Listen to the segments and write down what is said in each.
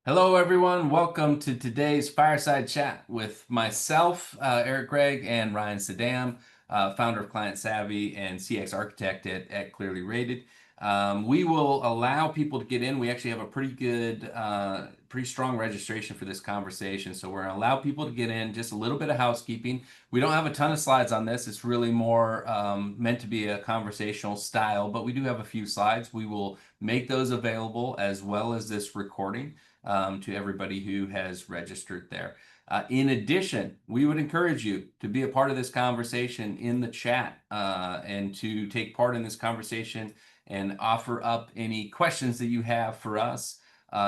Hello, everyone. Welcome to today's fireside chat with myself, Eric Gregg, and Ryan Suydam, founder of Client Savvy and CX Architect at ClearlyRated. We will allow people to get in. We actually have a pretty strong registration for this conversation. So we're going to allow people to get in. Just a little bit of housekeeping. We don't have a ton of slides on this. It's really more meant to be a conversational style, but we do have a few slides. We will make those available as well as this recording to everybody who has registered there. In addition, we would encourage you to be a part of this conversation in the chat and to take part in this conversation and offer up any questions that you have for us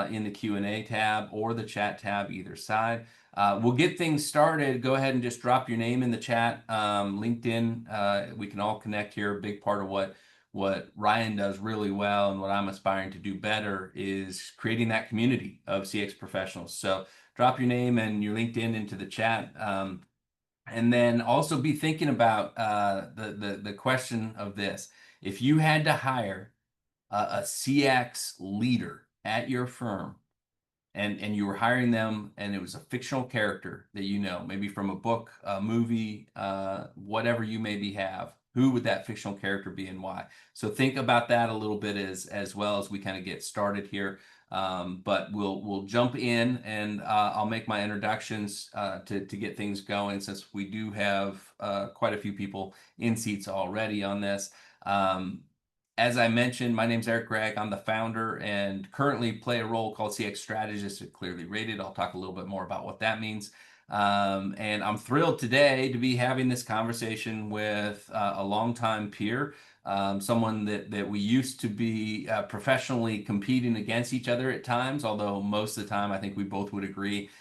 in the Q&A tab or the chat tab, either side. We'll get things started. Go ahead and just drop your name in the chat. LinkedIn, we can all connect here. A big part of what Ryan does really well and what I'm aspiring to do better is creating that community of CX professionals. So drop your name and your LinkedIn into the chat. And then also be thinking about the question of this. If you had to hire a CX leader at your firm, and you were hiring them, and it was a fictional character that you know, maybe from a book, a movie, whatever you maybe have, who would that fictional character be and why? So think about that a little bit as well as we kind of get started here. But we'll jump in, and I'll make my introductions to get things going, since we do have quite a few people in seats already on this. As I mentioned, my name's Eric Gregg. I'm the founder and currently play a role called CX Strategist at ClearlyRated. I'll talk a little bit more about what that means. And I'm thrilled today to be having this conversation with a longtime peer, someone that we used to be professionally competing against each other at times, although most of the time I think we both would agree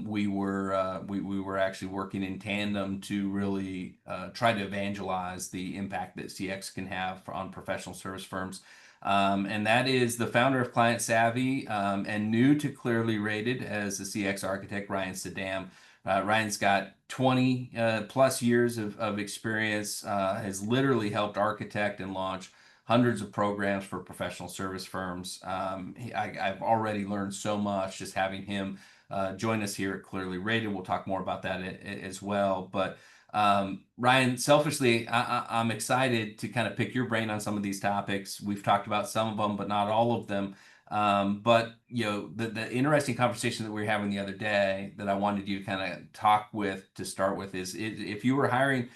we were actually working in tandem to really try to evangelize the impact that CX can have on professional service firms. And that is the founder of Client Savvy and new to ClearlyRated as the CX architect, Ryan Suydam. Ryan's got 20 plus years of experience, has literally helped architect and launch hundreds of programs for professional service firms. I've already learned so much just having him join us here at ClearlyRated. We'll talk more about that as well. But Ryan, selfishly, I'm excited to kind of pick your brain on some of these topics. We've talked about some of them, but not all of them. But you know, the interesting conversation that we were having the other day that I wanted you to kind of talk with to start with is if you were hiring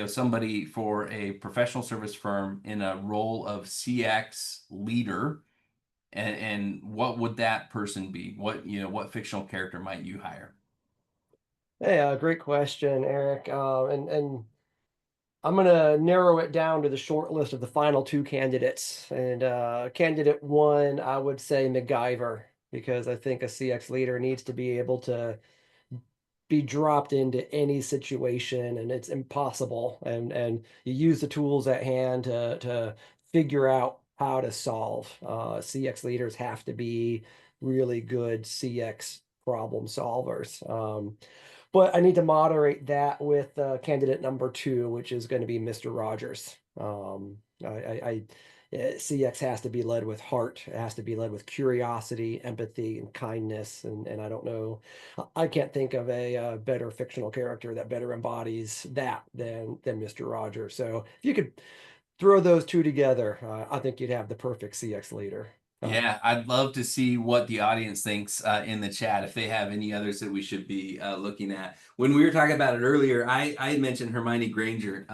somebody for a professional service firm in a role of CX leader, and what would that person be? What fictional character might you hire? Hey, great question, Eric. And I'm going to narrow it down to the short list of the final two candidates. And candidate one, I would say MacGyver, because I think a CX leader needs to be able to be dropped into any situation, and it's impossible. And you use the tools at hand to figure out how to solve. CX leaders have to be really good CX problem solvers. But I need to moderate that with candidate number two, which is going to be Mr. Rogers. CX has to be led with heart. It has to be led with curiosity, empathy, and kindness. And I don't know, I can't think of a better fictional character that better embodies that than Mr. Rogers. So if you could throw those two together, I think you'd have the perfect CX leader. Yeah, I'd love to see what the audience thinks in the chat, if they have any others that we should be looking at. When we were talking about it earlier, I had mentioned Hermione Granger.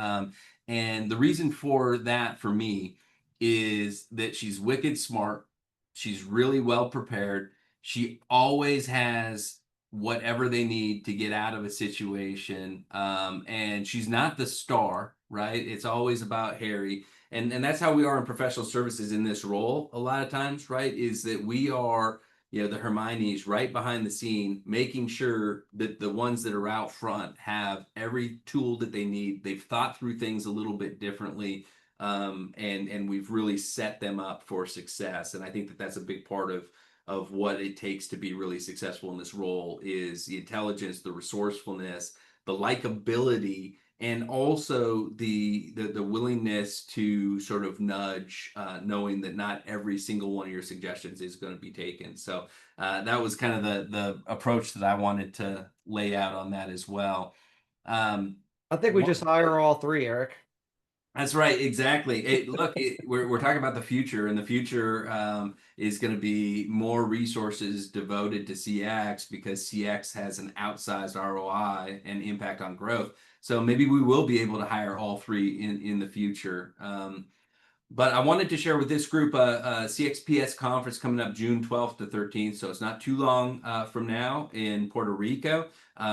And the reason for that for me is that she's wicked smart. She's really well prepared. She always has whatever they need to get out of a situation. And she's not the star, right? It's always about Harry. And that's how we are in professional services in this role a lot of times, right? Is that we are, the Hermiones right behind the scene, making sure that the ones that are out front have every tool that they need. They've thought through things a little bit differently, and we've really set them up for success. And I think that that's a big part of what it takes to be really successful in this role is the intelligence, the resourcefulness, the likability, and also the willingness to sort of nudge, knowing that not every single one of your suggestions is going to be taken. So that was kind of the approach that I wanted to lay out on that as well. Um, I think we just hire all three, Eric. that's right, exactly. We're talking about the future, and the future is going to be more resources devoted to CX because CX has an outsized ROI and impact on growth. So maybe we will be able to hire all three in the future. But I wanted to share with this group a CXPS conference coming up June 12th to 13th. So it's not too long from now in Puerto Rico.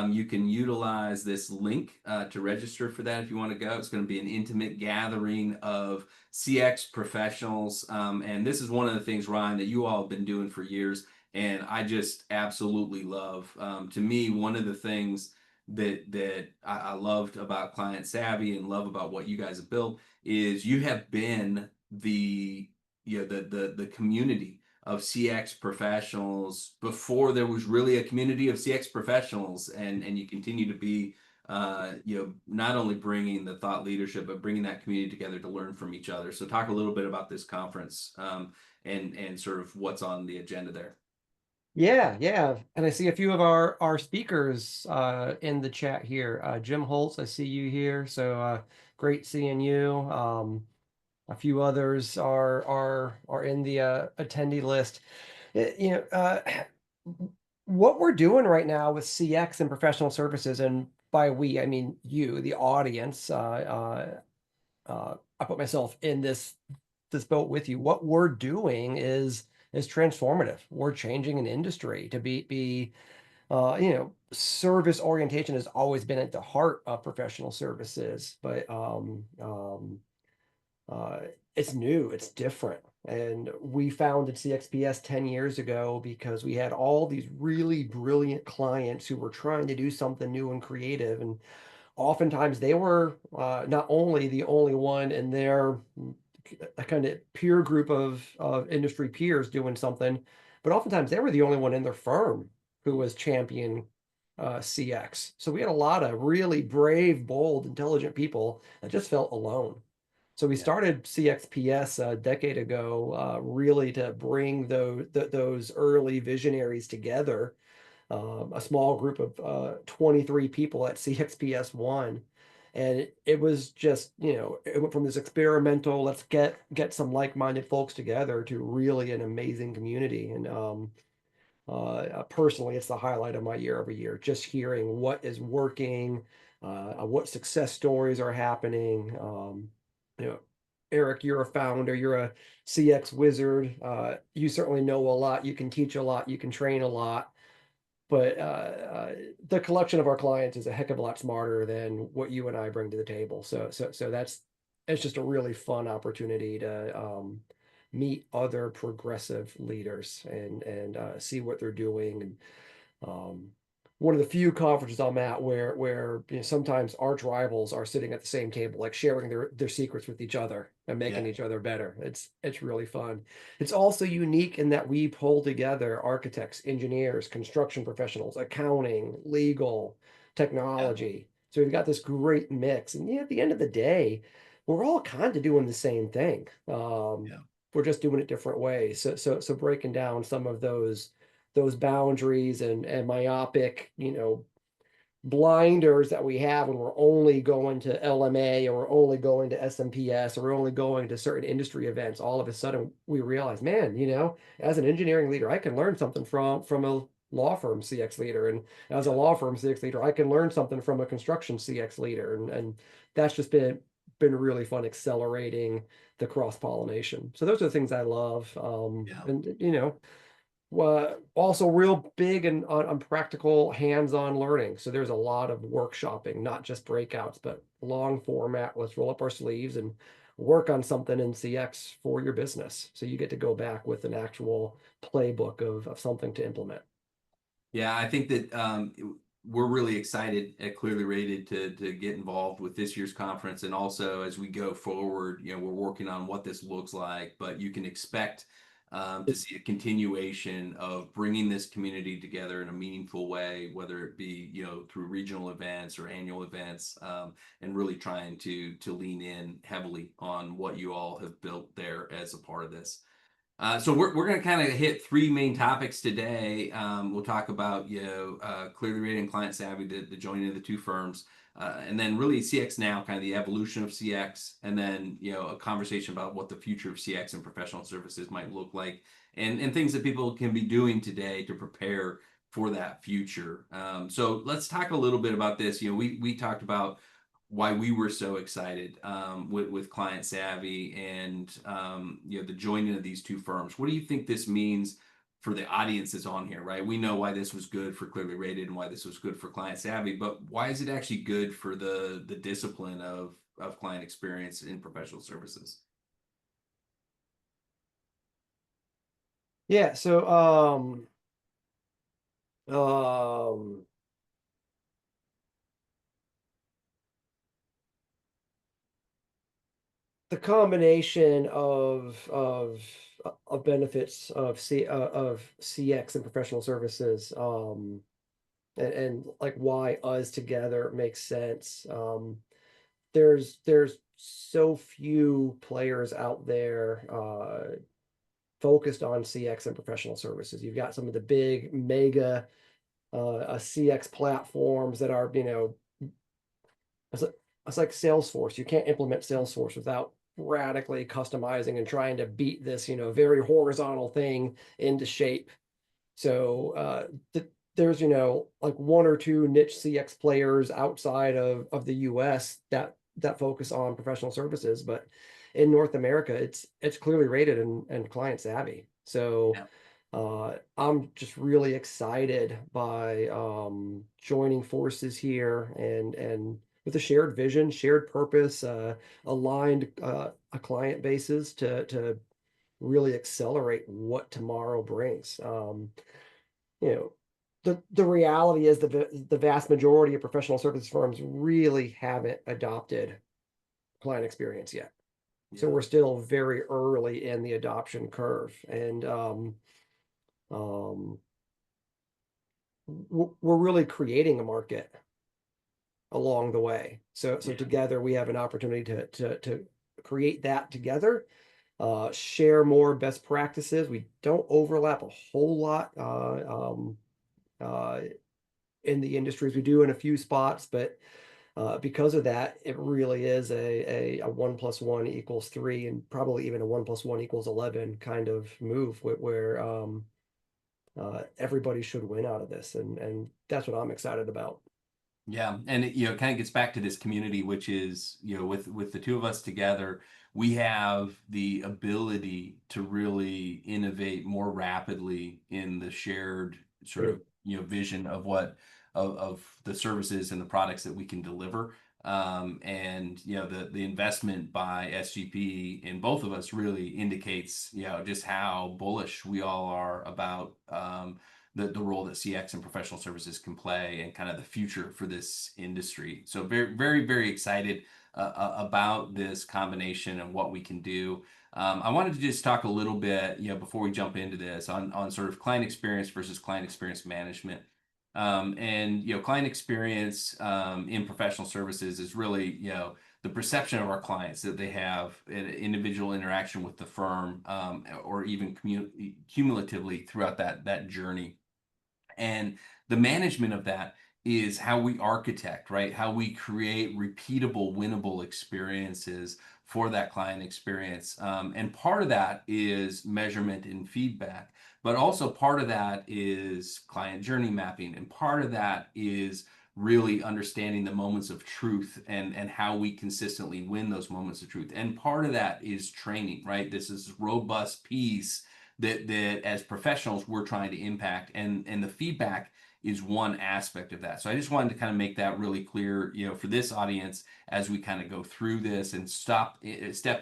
You can utilize this link to register for that if you want to go. It's going to be an intimate gathering of CX professionals. And this is one of the things, Ryan, that you all have been doing for years. And I just absolutely love. To me, one of the things that I loved about Client Savvy and love about what you guys have built is you have been the the community of CX professionals before there was really a community of CX professionals, and you continue to be not only bringing the thought leadership but bringing that community together to learn from each other. So talk a little bit about this conference, and sort of what's on the agenda there. Yeah, yeah. And I see a few of our speakers in the chat here. Jim Holtz, I see you here. So great seeing you. A few others are in the attendee list. You know, what we're doing right now with CX and professional services, and by we, I mean you, the audience. I put myself in this boat with you. What we're doing is transformative. We're changing an industry to be service orientation has always been at the heart of professional services, but uh, it's new, it's different. And we founded CXPS 10 years ago because we had all these really brilliant clients who were trying to do something new and creative. And oftentimes they were not only the only one in their a kind of peer group of industry peers doing something, but oftentimes they were the only one in their firm who was champion CX. So we had a lot of really brave, bold, intelligent people that just felt alone. So we Yeah. started CXPS a decade ago, really to bring those early visionaries together, a small group of 23 people at CXPS 1. And it was just, it went from this experimental, let's get some like-minded folks together to really an amazing community. And personally, it's the highlight of my year every year, just hearing what is working, what success stories are happening. You know, Eric, you're a founder, you're a CX wizard. You certainly know a lot. You can teach a lot. You can train a lot. But the collection of our clients is a heck of a lot smarter than what you and I bring to the table. So it's just a really fun opportunity to meet other progressive leaders and see what they're doing. And um, one of the few conferences I'm at where sometimes arch rivals are sitting at the same table, like sharing their secrets with each other and making Yeah. each other better. It's really fun. It's also unique in that we pull together architects, engineers, construction professionals, accounting, legal, Yeah. technology. So we've got this great mix. And at the end of the day, we're all kind of doing the same thing. Yeah. We're just doing it different ways. So breaking down some of those boundaries and myopic, blinders that we have when we're only going to LMA or we're only going to SMPS or we're only going to certain industry events. All of a sudden we realize, man, as an engineering leader, I can learn something from a law firm CX leader. And as a Yeah. law firm CX leader, I can learn something from a construction CX leader. And that's just been really fun accelerating the cross pollination. So those are the things I love. Yeah. And also real big and on practical hands-on learning. So there's a lot of workshopping, not just breakouts, but long format. Let's roll up our sleeves and work on something in CX for your business. So you get to go back with an actual playbook of something to implement. Yeah, I think that we're really excited at Clearly Rated to get involved with this year's conference, and also as we go forward, we're working on what this looks like. But you can expect to see a continuation of bringing this community together in a meaningful way, whether it be, through regional events or annual events, and really trying to lean in heavily on what you all have built there as a part of this. So we're going to kind of hit three main topics today. We'll talk about, ClearlyRated and Client Savvy, the joining of the two firms, and then really CX Now, kind of the evolution of CX, and then, a conversation about what the future of CX and professional services might look like, and things that people can be doing today to prepare for that future. So let's talk a little bit about this. We talked about why we were so excited, with Client Savvy and, the joining of these two firms. What do you think this means for the audiences on here, right? We know why this was good for ClearlyRated and why this was good for Client Savvy, but why is it actually good for the discipline of client experience in professional services? Yeah, so um, the combination of benefits of CX and professional services, and like why us together makes sense. There's so few players out there focused on CX and professional services. You've got some of the big mega CX platforms that are, it's like, it's like Salesforce. You can't implement Salesforce without radically customizing and trying to beat this, very horizontal thing into shape. So there's, like one or two niche CX players outside of the US that focus on professional services, but in North America, it's ClearlyRated and Client Savvy. So Yeah. I'm just really excited by joining forces here and with a shared vision, shared purpose, aligned a client bases to really accelerate what tomorrow brings. You know, the reality is the vast majority of professional services firms really haven't adopted client experience yet. So Yeah. we're still very early in the adoption curve, and um, we're really creating a market along the way. So Yeah. together we have an opportunity to create that together, share more best practices. We don't overlap a whole lot uh, in the industries. We do in a few spots, but because of that, it really is a 1+1 = 3, and probably even a 1+1 = 11 kind of move where everybody should win out of this, and that's what I'm excited about. Yeah, and it, kind of gets back to this community, which is, with the two of us together, we have the ability to really innovate more rapidly in the shared sort of, True. vision of what of the services and the products that we can deliver. And the investment by SGP in both of us really indicates, just how bullish we all are about, the role that CX and professional services can play and kind of the future for this industry. So very, very, very excited about this combination and what we can do. I wanted to just talk a little bit, before we jump into this, on sort of client experience versus client experience management. And client experience, in professional services is really, the perception of our clients that they have an individual interaction with the firm, or even cumulatively throughout that journey. And the management of that is how we architect, right? How we create repeatable, winnable experiences for that client experience. And part of that is measurement and feedback, but also part of that is client journey mapping. And part of that is really understanding the moments of truth and how we consistently win those moments of truth. And part of that is training, right? This is robust piece that as professionals we're trying to impact, and the feedback is one aspect of that. So I just wanted to kind of make that really clear, for this audience as we kind of go through this and step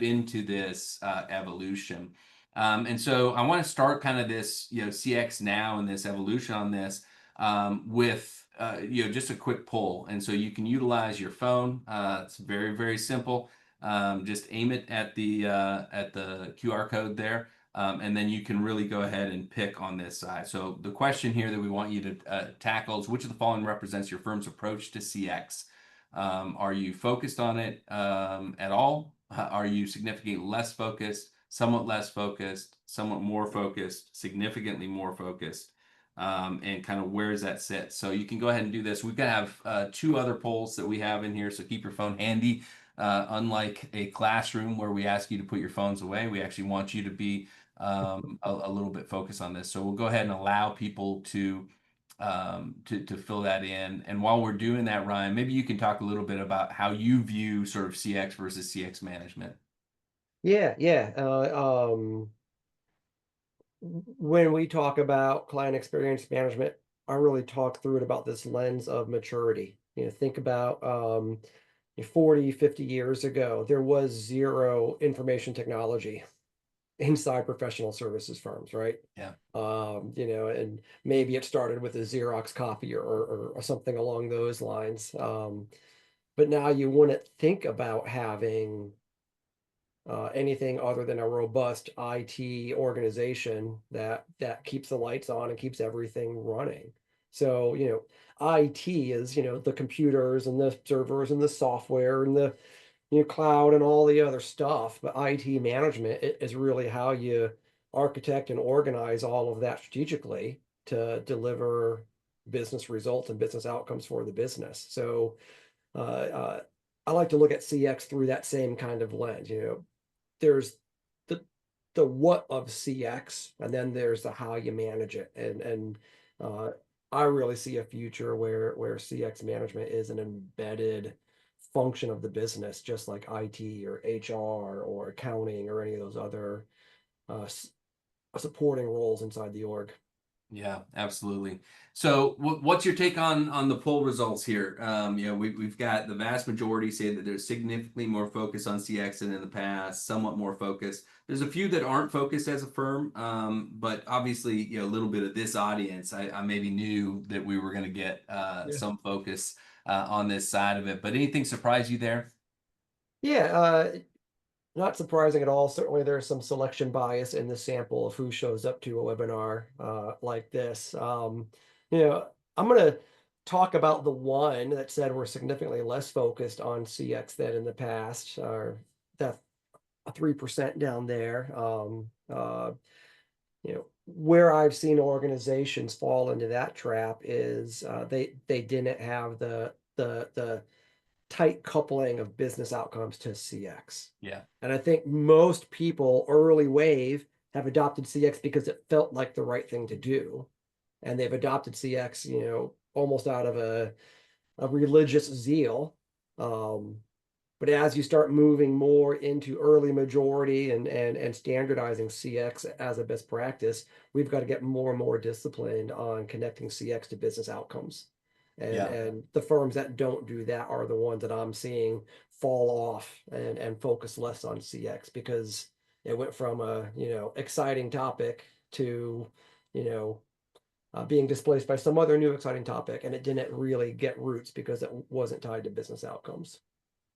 into this evolution. And so I want to start kind of this, CX Now and this evolution on this, with just a quick poll. And so you can utilize your phone. It's very, very simple. Just aim it at the QR code there. And then you can really go ahead and pick on this side. So the question here that we want you to tackle is, which of the following represents your firm's approach to CX? Are you focused on it at all? Are you significantly less focused, somewhat less focused, somewhat more focused, significantly more focused? And kind of where does that sit? So you can go ahead and do this. We're going to have two other polls that we have in here, so keep your phone handy. Unlike a classroom where we ask you to put your phones away, we actually want you to be a little bit focused on this. So we'll go ahead and allow people to fill that in. And while we're doing that, Ryan, maybe you can talk a little bit about how you view sort of CX versus CX management. Yeah, yeah. When we talk about client experience management, I really talk through it about this lens of maturity. Think about 40, 50 years ago, there was zero information technology inside professional services firms, right? Yeah. And maybe it started with a Xerox copy or something along those lines. But now you wouldn't think about having anything other than a robust IT organization that keeps the lights on and keeps everything running. So, IT is, the computers and the servers and the software and the cloud and all the other stuff. But IT management is really how you architect and organize all of that strategically to deliver business results and business outcomes for the business. So uh, uh, I like to look at CX through that same kind of lens. There's the what of CX, and then there's the how you manage it. And uh, I really see a future where CX management is an embedded function of the business, just like IT or HR or accounting or any of those other uh, supporting roles inside the org. Yeah, absolutely. So, what's your take on the poll results here? We've got the vast majority say that there's significantly more focus on CX than in the past, somewhat more focus. There's a few that aren't focused as a firm, but obviously, a little bit of this audience, I maybe knew that we were going to get Yeah. some focus on this side of it. But anything surprise you there? Yeah, not surprising at all. Certainly, there's some selection bias in the sample of who shows up to a webinar like this. You know, I'm going to talk about the one that said we're significantly less focused on CX than in the past, or that 3% down there. Where I've seen organizations fall into that trap is they didn't have the tight coupling of business outcomes to CX. Yeah. And I think most people early wave have adopted CX because it felt like the right thing to do. And they've adopted CX, almost out of a religious zeal. Um, but as you start moving more into early majority and standardizing CX as a best practice, we've got to get more and more disciplined on connecting CX to business outcomes. And Yeah. and the firms that don't do that are the ones that I'm seeing fall off and focus less on CX because it went from a exciting topic to you know being displaced by some other new exciting topic, and it didn't really get roots because it wasn't tied to business outcomes.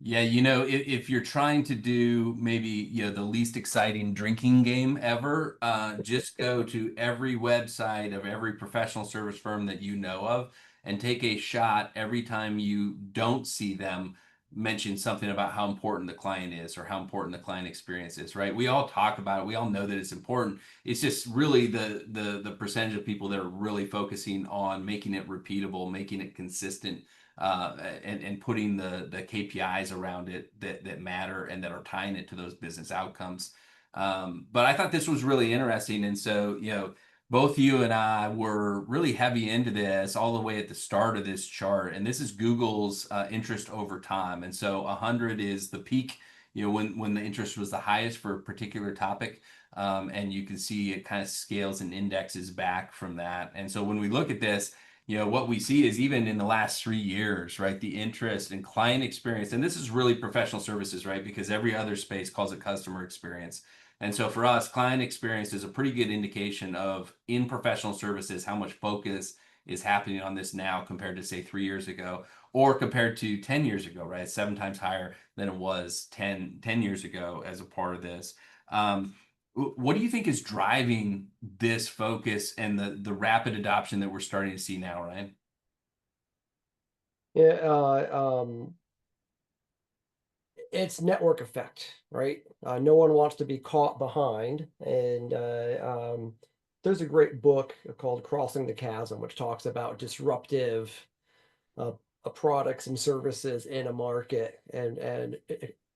Yeah, if you're trying to do maybe, the least exciting drinking game ever, just go to every website of every professional service firm that you know of and take a shot every time you don't see them mention something about how important the client is or how important the client experience is, right? We all talk about it. We all know that it's important. It's just really the percentage of people that are really focusing on making it repeatable, making it consistent, and putting the KPIs around it that matter and that are tying it to those business outcomes. But I thought this was really interesting. And so, both you and I were really heavy into this all the way at the start of this chart. And this is Google's interest over time. And so 100 is the peak, when the interest was the highest for a particular topic. And you can see it kind of scales and indexes back from that. And so when we look at this, what we see is even in the last 3 years, right, the interest in client experience, and this is really professional services, right, because every other space calls it customer experience. And so for us, client experience is a pretty good indication of in professional services, how much focus is happening on this now compared to say 3 years ago or compared to 10 years ago, right? 7 times higher than it was 10 years ago as a part of this. Um, What do you think is driving this focus and the rapid adoption that we're starting to see now, Ryan? Yeah, it's network effect, right? No one wants to be caught behind. And there's a great book called Crossing the Chasm, which talks about disruptive uh, products and services in a market. And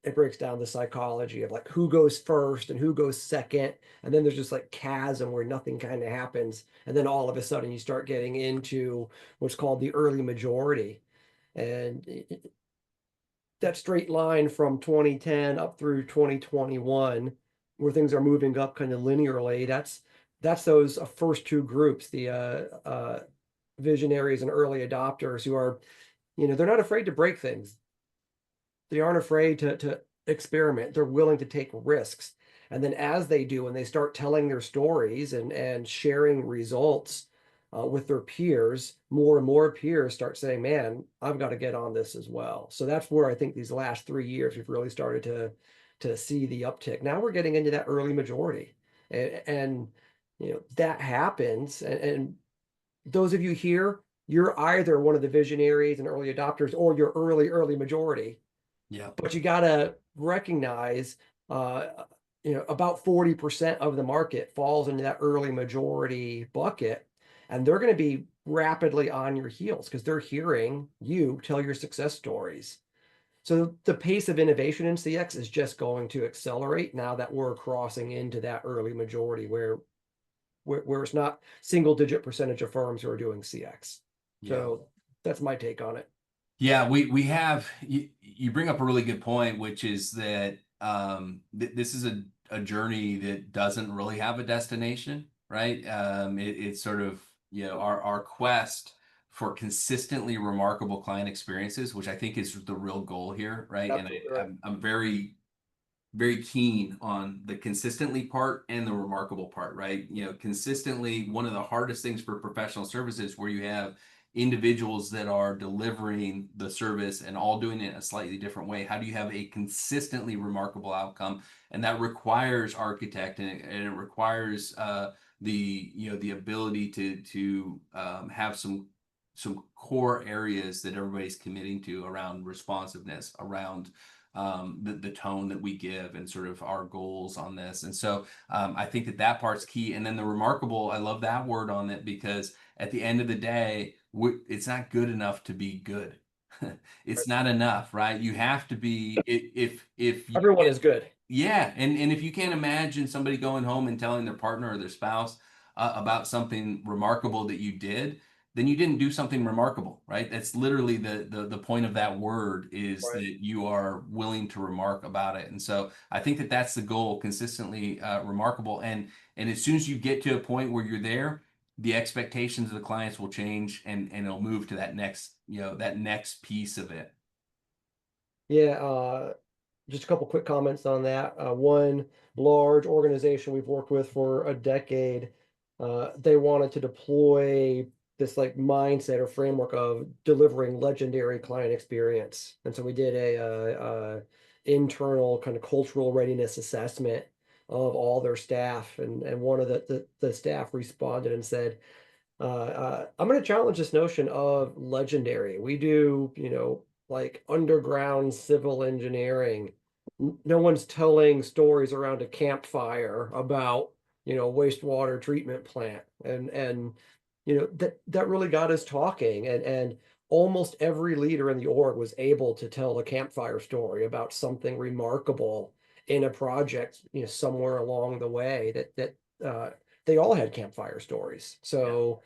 it breaks down the psychology of like who goes first and who goes second. And then there's just like chasm where nothing kind of happens. And then all of a sudden you start getting into what's called the early majority. And that straight line from 2010 up through 2021 where things are moving up kind of linearly, that's those first two groups, the visionaries and early adopters who are, they're not afraid to break things. They aren't afraid to experiment. They're willing to take risks. And then as they do, and they start telling their stories and sharing results with their peers, more and more peers start saying, man, I've got to get on this as well. So that's where I think these last 3 years, we've really started to see the uptick. Now we're getting into that early majority. And that happens. And those of you here, you're either one of the visionaries and early adopters or you're early majority. Yeah. But you got to recognize, uh, about 40% of the market falls into that early majority bucket, and they're going to be rapidly on your heels because they're hearing you tell your success stories. So the pace of innovation in CX is just going to accelerate now that we're crossing into that early majority where it's not single digit percentage of firms who are doing CX. Yeah. So that's my take on it. Yeah, we have you bring up a really good point, which is that this is a journey that doesn't really have a destination, right? It's sort of, our quest for consistently remarkable client experiences, which I think is the real goal here, right? And Absolutely right. I'm very very keen on the consistently part and the remarkable part, right? Consistently, one of the hardest things for professional services where you have individuals that are delivering the service and all doing it in a slightly different way. How do you have a consistently remarkable outcome? And that requires architect and it requires the ability to have some core areas that everybody's committing to around responsiveness, around the tone that we give and sort of our goals on this. And so I think that part's key. And then the remarkable, I love that word on it because at the end of the day, it's not good enough to be good. It's not enough, right? You have to be if you Everyone can't, is good. yeah, and if you can't imagine somebody going home and telling their partner or their spouse about something remarkable that you did, then you didn't do something remarkable, right? That's literally the point of that word is Right. that you are willing to remark about it. And so I think that's the goal, consistently remarkable. And as soon as you get to a point where you're there, the expectations of the clients will change and it'll move to that next, that next piece of it. Yeah, just a couple quick comments on that. One large organization we've worked with for a decade, they wanted to deploy this like mindset or framework of delivering legendary client experience. And so we did a internal kind of cultural readiness assessment of all their staff. And one of the staff responded and said, I'm going to challenge this notion of legendary. We do, like underground civil engineering. No one's telling stories around a campfire about, wastewater treatment plant. And that really got us talking. And almost every leader in the org was able to tell a campfire story about something remarkable in a project, somewhere along the way they all had campfire stories. So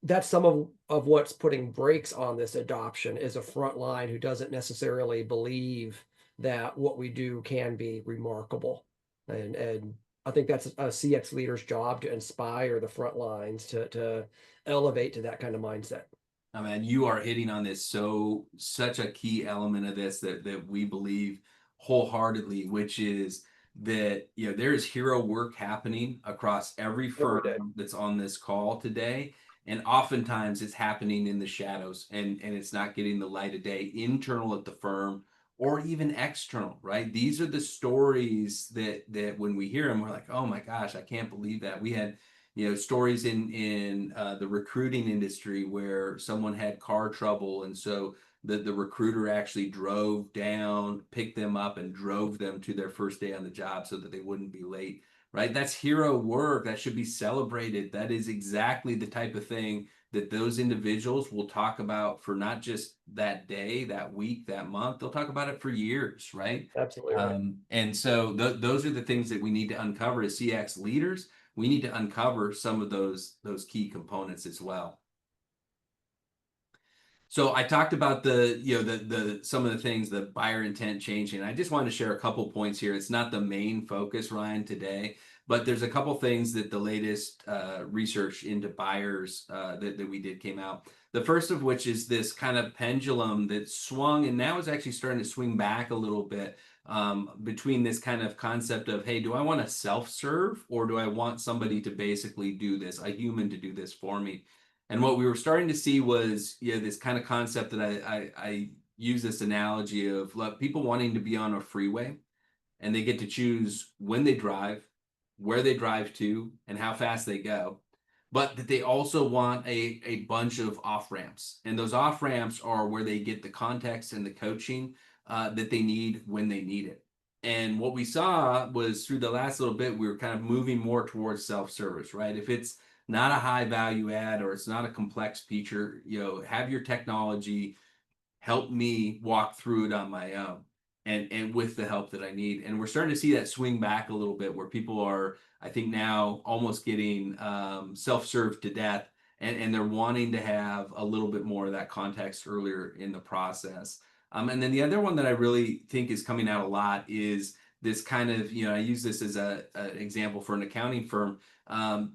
that's some of what's putting brakes on this adoption is a front line who doesn't necessarily believe that what we do can be remarkable. And I think that's a CX leader's job to inspire the front lines to elevate to that kind of mindset. I mean, you are hitting on this such a key element of this that we believe wholeheartedly, which is that there is hero work happening across every Every day. firm that's on this call today, and oftentimes it's happening in the shadows, and it's not getting the light of day internal at the firm or even external, right? These are the stories that when we hear them, we're like, oh my gosh, I can't believe that. We had, stories in the recruiting industry where someone had car trouble, and so the recruiter actually drove down, picked them up, and drove them to their first day on the job so that they wouldn't be late, right? That's hero work. That should be celebrated. That is exactly the type of thing that those individuals will talk about for not just that day, that week, that month. They'll talk about it for years, right? Absolutely right. And so those are the things that we need to uncover as CX leaders. We need to uncover some of those key components as well. So I talked about the some of the things, the buyer intent changing. I just wanted to share a couple points here. It's not the main focus, Ryan, today, but there's a couple things that the latest research into buyers that we did came out. The first of which is this kind of pendulum that swung and now is actually starting to swing back a little bit between this kind of concept of, hey, do I want to self-serve or do I want somebody to basically do this, a human to do this for me? And what we were starting to see was, this kind of concept that I use this analogy of people wanting to be on a freeway and they get to choose when they drive, where they drive to, and how fast they go. But that they also want a bunch of off ramps. And those off ramps are where they get the context and the coaching that they need when they need it. And what we saw was through the last little bit, we were kind of moving more towards self service, right? If it's not a high value add or it's not a complex feature, have your technology help me walk through it on my own and with the help that I need. And we're starting to see that swing back a little bit where people are, I think now almost getting self-served to death and they're wanting to have a little bit more of that context earlier in the process. And then the other one that I really think is coming out a lot is this kind of, I use this as an example for an accounting firm,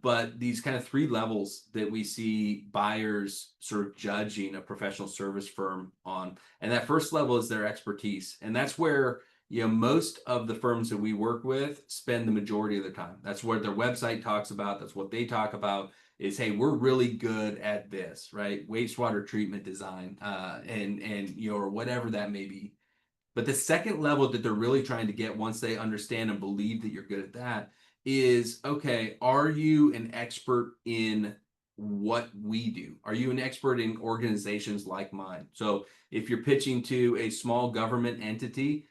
but these kind of three levels that we see buyers sort of judging a professional service firm on. And that first level is their expertise. And that's where, most of the firms that we work with spend the majority of their time. That's what their website talks about. That's what they talk about is, hey, we're really good at this, right? Wastewater treatment design, and or whatever that may be. But the second level that they're really trying to get once they understand and believe that you're good at that is, okay, are you an expert in what we do? Are you an expert in organizations like mine? So if you're pitching to a small government entity,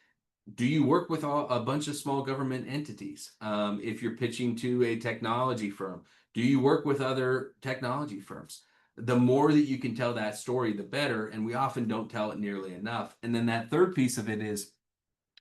do you work with a bunch of small government entities? If you're pitching to a technology firm, do you work with other technology firms? The more that you can tell that story, the better. And we often don't tell it nearly enough. And then that third piece of it is,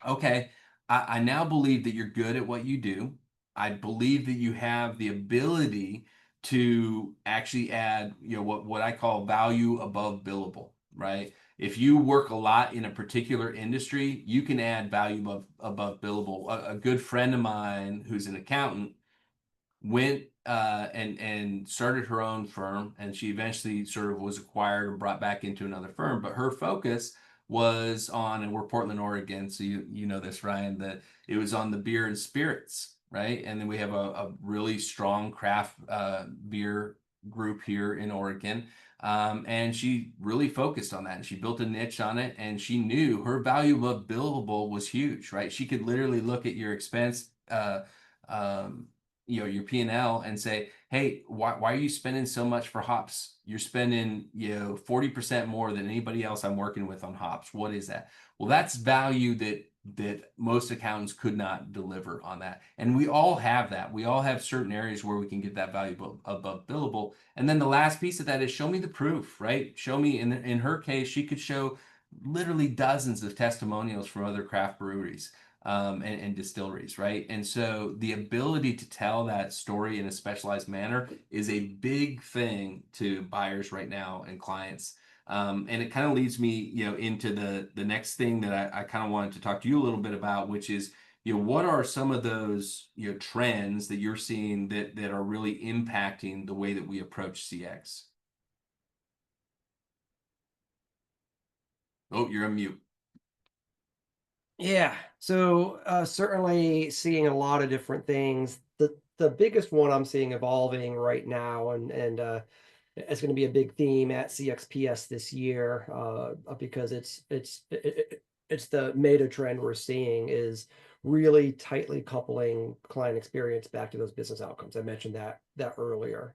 okay, I now believe that you're good at what you do. I believe that you have the ability to actually add, what I call value above billable, right? If you work a lot in a particular industry, you can add value above billable. A good friend of mine who's an accountant went and started her own firm, and she eventually sort of was acquired and brought back into another firm. But her focus was on, and we're Portland, Oregon, so you know this, Ryan, that it was on the beer and spirits, right? And then we have a really strong craft beer group here in Oregon. And she really focused on that and she built a niche on it and she knew her value of billable was huge, right? She could literally look at your expense um, your P&L and say, hey, why are you spending so much for hops? You're spending 40% more than anybody else I'm working with on hops. What is that? Well, that's value that most accountants could not deliver on that. And we all have that. We all have certain areas where we can get that value above billable. And then the last piece of that is show me the proof, right? Show me, in her case, she could show literally dozens of testimonials from other craft breweries and distilleries, right? And so the ability to tell that story in a specialized manner is a big thing to buyers right now and clients. And it kind of leads me, into the next thing that I kind of wanted to talk to you a little bit about, which is, what are some of those, trends that you're seeing that are really impacting the way that we approach CX? Oh, you're on mute. Yeah. So certainly seeing a lot of different things. The biggest one I'm seeing evolving right now, and it's going to be a big theme at CXPS this year because it's the meta trend we're seeing is really tightly coupling client experience back to those business outcomes. I mentioned that earlier.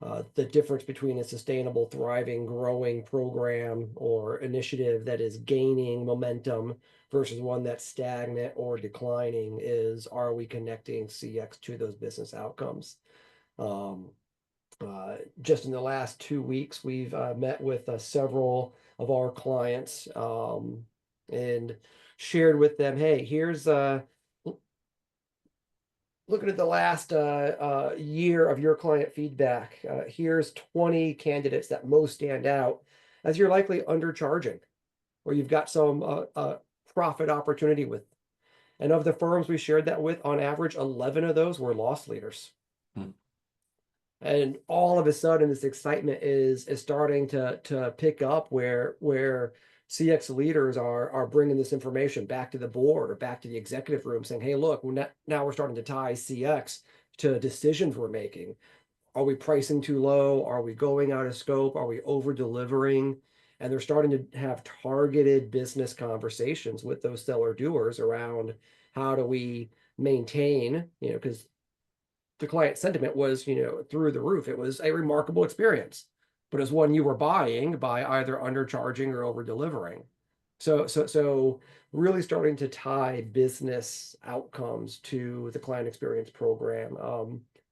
The difference between a sustainable, thriving, growing program or initiative that is gaining momentum versus one that's stagnant or declining is, are we connecting CX to those business outcomes? Um, just in the last 2 weeks, we've met with several of our clients and shared with them, hey, here's looking at the last year of your client feedback. Here's 20 candidates that most stand out as you're likely undercharging, or you've got some profit opportunity with. And of the firms we shared that with, on average, 11 of those were loss leaders. Hmm. And all of a sudden, this excitement is starting to pick up where CX leaders are bringing this information back to the board or back to the executive room, saying, "Hey, look, now we're starting to tie CX to decisions we're making. Are we pricing too low? Are we going out of scope? Are we over delivering?" And they're starting to have targeted business conversations with those seller doers around how do we maintain, because the client sentiment was, through the roof. It was a remarkable experience, but it's one you were buying by either undercharging or over delivering. So really starting to tie business outcomes to the client experience program.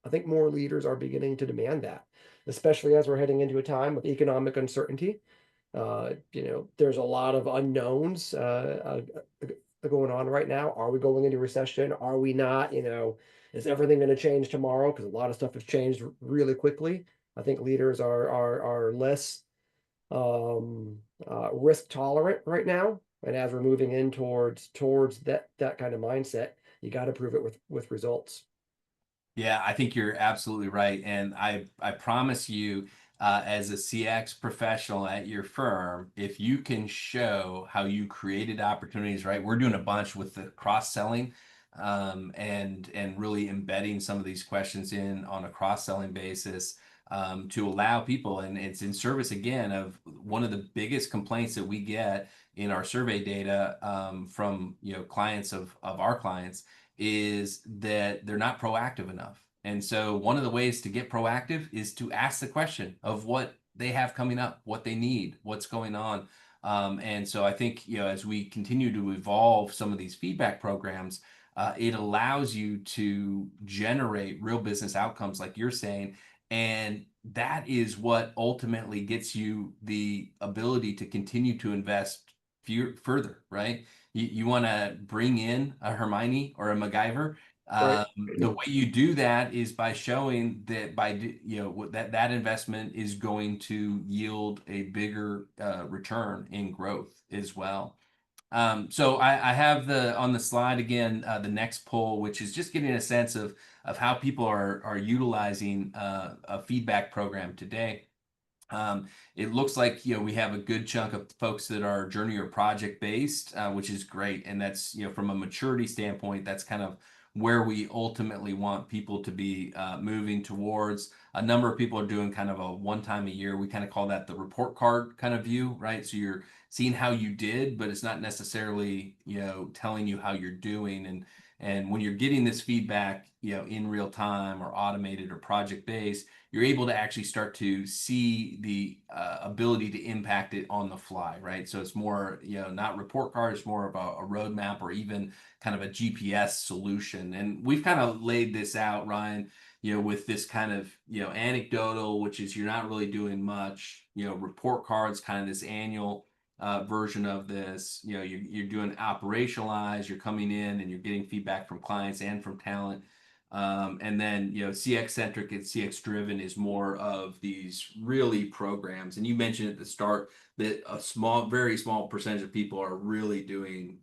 I think more leaders are beginning to demand that, especially as we're heading into a time of economic uncertainty. There's a lot of unknowns going on right now. Are we going into recession? Are we not? Is everything going to change tomorrow? Because a lot of stuff has changed really quickly. I think leaders are less risk tolerant right now, and as we're moving in towards that kind of mindset, you got to prove it with results. Yeah, I think you're absolutely right. And I promise you, as a CX professional at your firm, if you can show how you created opportunities, right? We're doing a bunch with the cross-selling, and really embedding some of these questions in on a cross-selling basis, to allow people, and it's in service again of one of the biggest complaints that we get in our survey data, from clients of our clients, is that they're not proactive enough. And so one of the ways to get proactive is to ask the question of what they have coming up, what they need, what's going on. And so I think, as we continue to evolve some of these feedback programs, it allows you to generate real business outcomes, like you're saying. And that is what ultimately gets you the ability to continue to invest further, right? You want to bring in a Hermione or a MacGyver. Right. The way you do that is by showing that that investment is going to yield a bigger return in growth as well. So I have on the slide again, the next poll, which is just getting a sense of how people are utilizing a feedback program today. It looks like we have a good chunk of folks that are journey or project based, which is great, and that's from a maturity standpoint, that's kind of where we ultimately want people to be moving towards. A number of people are doing kind of a one time a year. We kind of call that the report card kind of view, right? So you're seeing how you did, but it's not necessarily telling you how you're doing. And when you're getting this feedback in real time or automated or project based, you're able to actually start to see the ability to impact it on the fly, right? So it's more, not report cards, more of a roadmap or even kind of a GPS solution. And we've kind of laid this out, Ryan, with this kind of, anecdotal, which is you're not really doing much, report cards, kind of this annual version of this. You're doing operationalize, you're coming in and you're getting feedback from clients and from talent. And then, CX centric and CX driven is more of these really programs. And you mentioned at the start that a very small percentage of people are really doing,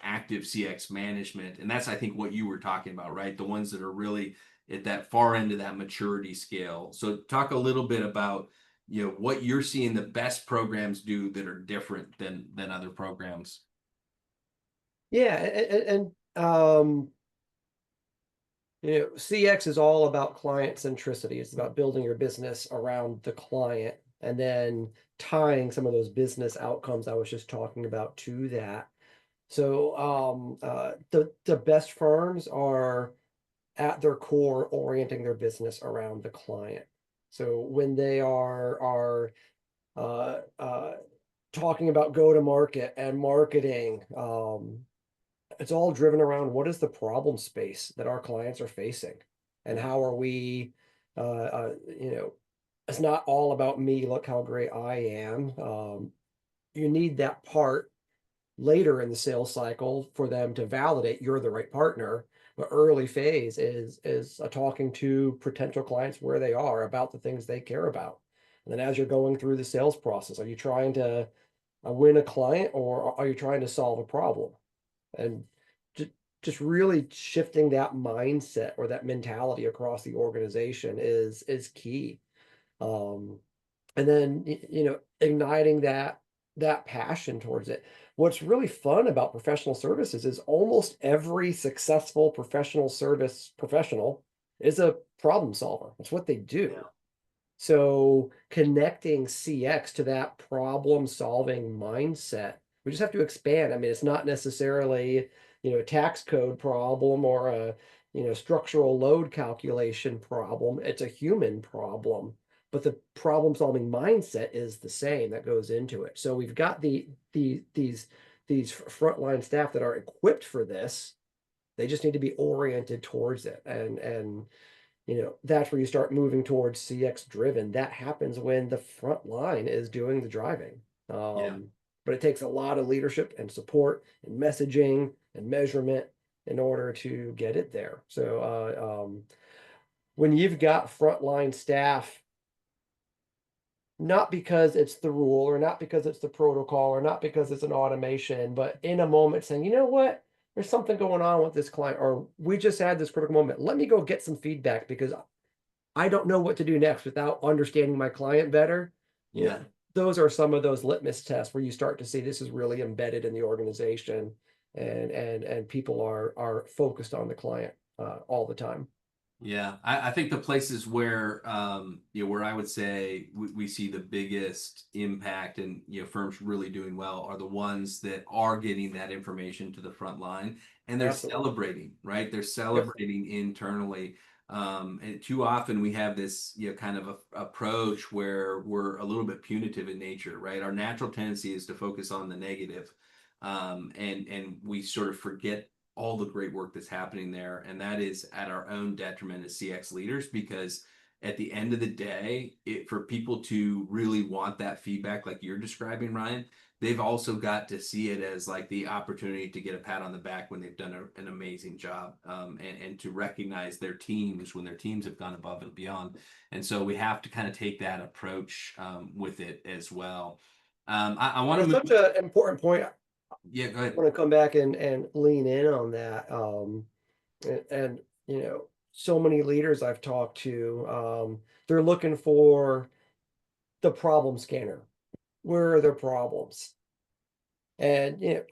active CX management. And that's, I think, what you were talking about, right? The ones that are really at that far end of that maturity scale. So talk a little bit about, what you're seeing the best programs do that are different than other programs. Yeah, and CX is all about client centricity. It's about building your business around the client. and then tying some of those business outcomes I was just talking about to that. So the best firms are at their core orienting their business around the client. So when they are talking about go to market and marketing, it's all driven around what is the problem space that our clients are facing, and Yeah. how are we, it's not all about me. Look how great I am. You need that part later in the sales cycle for them to validate you're the right partner. But early phase is talking to potential clients where they are about the things they care about. And then as you're going through the sales process, are you trying to win a client, or are you trying to solve a problem? And just really shifting that mindset or that mentality across the organization is key. Um, and then igniting that passion towards it. What's really fun about professional services is almost every successful professional service professional is a problem solver. That's what they do. Yeah. So connecting CX to that problem solving mindset, we just have to expand. I mean, it's not necessarily, a tax code problem or a, structural load calculation problem. It's a human problem, but the problem solving mindset is the same that goes into it. So we've got these frontline staff that are equipped for this. They just need to be oriented towards it. And that's where you start moving towards CX driven. That happens when the front line is doing the driving. Yeah. But it takes a lot of leadership and support and messaging and measurement in order to get it there. So when you've got frontline staff, not because it's the rule or not because it's the protocol or not because it's an automation, but in a moment saying, you know what, there's something going on with this client, or we just had this critical moment. Let me go get some feedback because I don't know what to do next without understanding my client better. Yeah. Those are some of those litmus tests where you start to see this is really embedded in the organization, and people are focused on the client all the time. Yeah, I think the places where where I would say we see the biggest impact and firms really doing well are the ones that are getting that information to the front line and they're Absolutely. celebrating, right? They're Yep. celebrating internally. And too often we have this kind of approach where we're a little bit punitive in nature, right? Our natural tendency is to focus on the negative, and we sort of forget all the great work that's happening there. And that is at our own detriment as CX leaders, because at the end of the day, for people to really want that feedback, like you're describing, Ryan, they've also got to see it as like the opportunity to get a pat on the back when they've done an amazing job, and to recognize their teams when their teams have gone above and beyond. And so we have to kind of take that approach with it as well. I want to It's move. such an important point. Yeah, go I ahead. want to come back and lean in on that. And so many leaders I've talked to, they're looking for the problem scanner. Where are their problems? And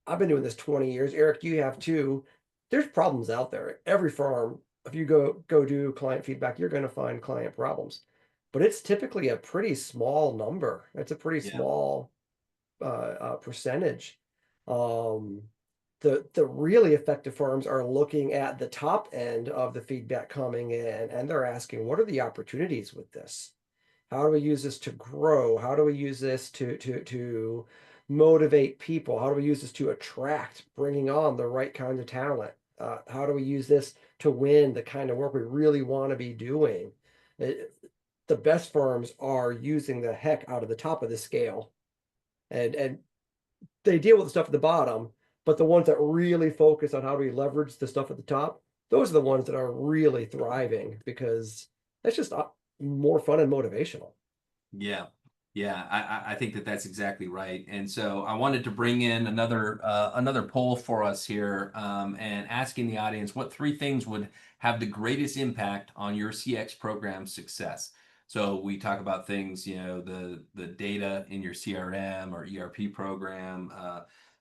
I've been doing this 20 years. Eric, you have too. There's problems out there. Every firm, if you go do client feedback, you're going to find client problems. But it's typically a pretty small number. It's a pretty Yeah. small percentage. Um, the really effective firms are looking at the top end of the feedback coming in, and they're asking, what are the opportunities with this? How do we use this to grow? How do we use this to motivate people? How do we use this to attract, bringing on the right kind of talent? How do we use this to win the kind of work we really want to be doing? It, the best firms are using the heck out of the top of the scale, and they deal with the stuff at the bottom, but the ones that really focus on how do we leverage the stuff at the top, those are the ones that are really thriving because that's just more fun and motivational. Yeah, yeah, I think that that's exactly right. And so I wanted to bring in another poll for us here, and asking the audience what three things would have the greatest impact on your CX program success. So we talk about things, the data in your CRM or ERP program,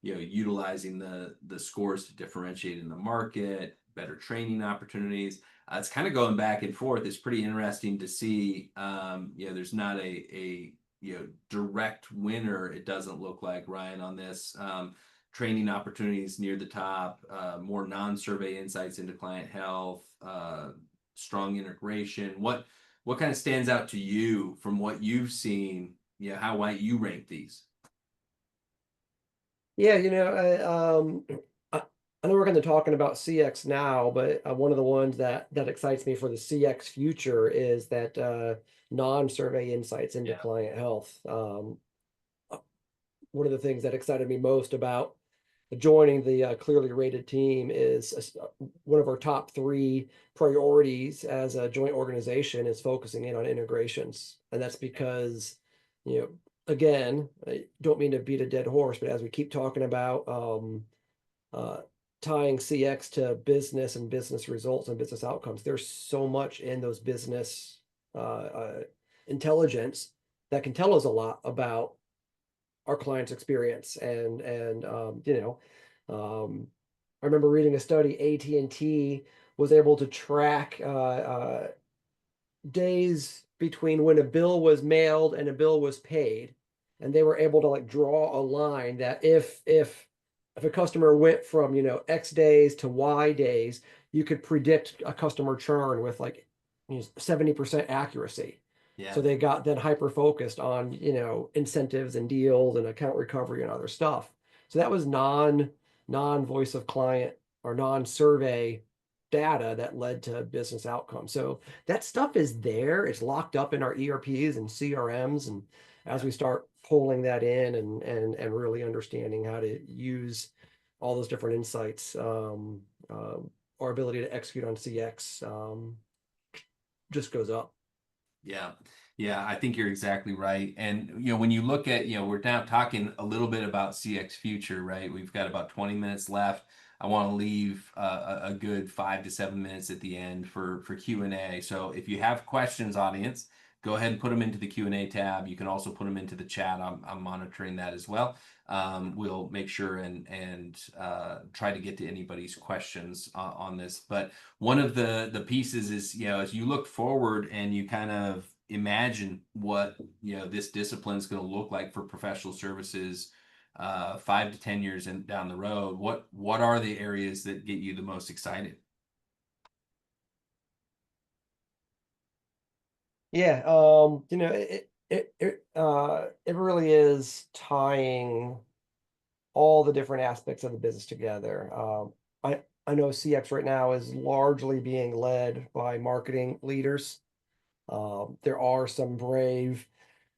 utilizing the scores to differentiate in the market, better training opportunities. It's kind of going back and forth. It's pretty interesting to see. There's not a direct winner. It doesn't look like, Ryan, on this. Training opportunities near the top, more non-survey insights into client health, strong integration. What kind of stands out to you from what you've seen? How might you rank these? Yeah, I know we're going to talking about CX now, but one of the ones that excites me for the CX future is that non-survey insights into Yeah, client health. One of the things that excited me most about joining the ClearlyRated team is one of our top three priorities as a joint organization is focusing in on integrations. And that's because, again, I don't mean to beat a dead horse, but as we keep talking about uh, tying CX to business and business results and business outcomes, there's so much in those business intelligence that can tell us a lot about our client's experience. I remember reading a study, AT&T was able to track days between when a bill was mailed and a bill was paid, and they were able to like draw a line that if a customer went from X days to Y days, you could predict a customer churn with like 70% accuracy. yeah, So they got then hyper focused on incentives and deals and account recovery and other stuff. So that was non voice of client or non survey data that led to business outcomes. So that stuff is there. It's locked up in our ERPs and CRMs. And as yeah. we start pulling that in and really understanding how to use all those different insights, our ability to execute on CX just goes up. Yeah. Yeah, I think you're exactly right. And when you look at, we're now talking a little bit about CX future, right? We've got about 20 minutes left. I want to leave a good 5 to 7 minutes at the end for Q&A. So if you have questions, audience, go ahead and put them into the Q&A tab. You can also put them into the chat. I'm monitoring that as well. We'll make sure and try to get to anybody's questions on this. But one of the pieces is, as you look forward and you kind of imagine what this discipline is going to look like for professional services 5 to 10 years down the road, what are the areas that get you the most excited? Yeah, it really is tying all the different aspects of the business together. I know CX right now is largely being led by marketing leaders. There are some brave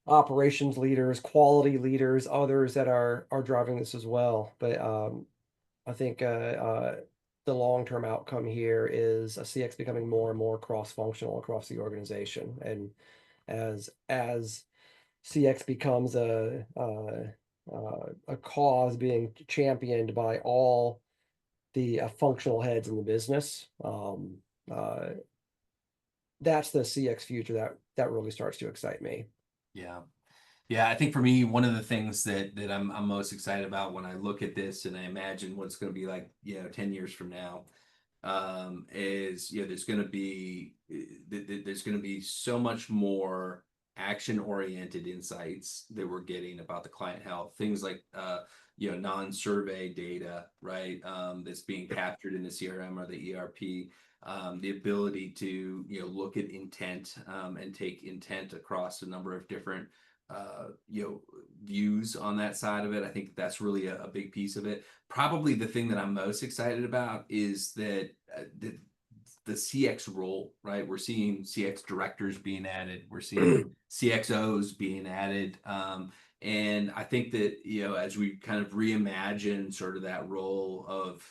operations leaders, quality leaders, others that are driving this as well. But I think the long-term outcome here is a CX becoming more and more cross-functional across the organization. And as CX becomes a cause being championed by all the functional heads in the business, uh, that's the CX future that really starts to excite me. Yeah. Yeah, I think for me, one of the things that I'm most excited about when I look at this and I imagine what it's going to be like, 10 years from now, is there's going to be so much more action-oriented insights that we're getting about the client health, things like non-survey data, right? That's being captured in the CRM or the ERP. The ability to look at intent and take intent across a number of different views on that side of it. I think that's really a big piece of it. Probably the thing that I'm most excited about is that the CX role, right? We're seeing CX directors being added. We're seeing CXOs being added. And I think that, as we kind of reimagine sort of that role of,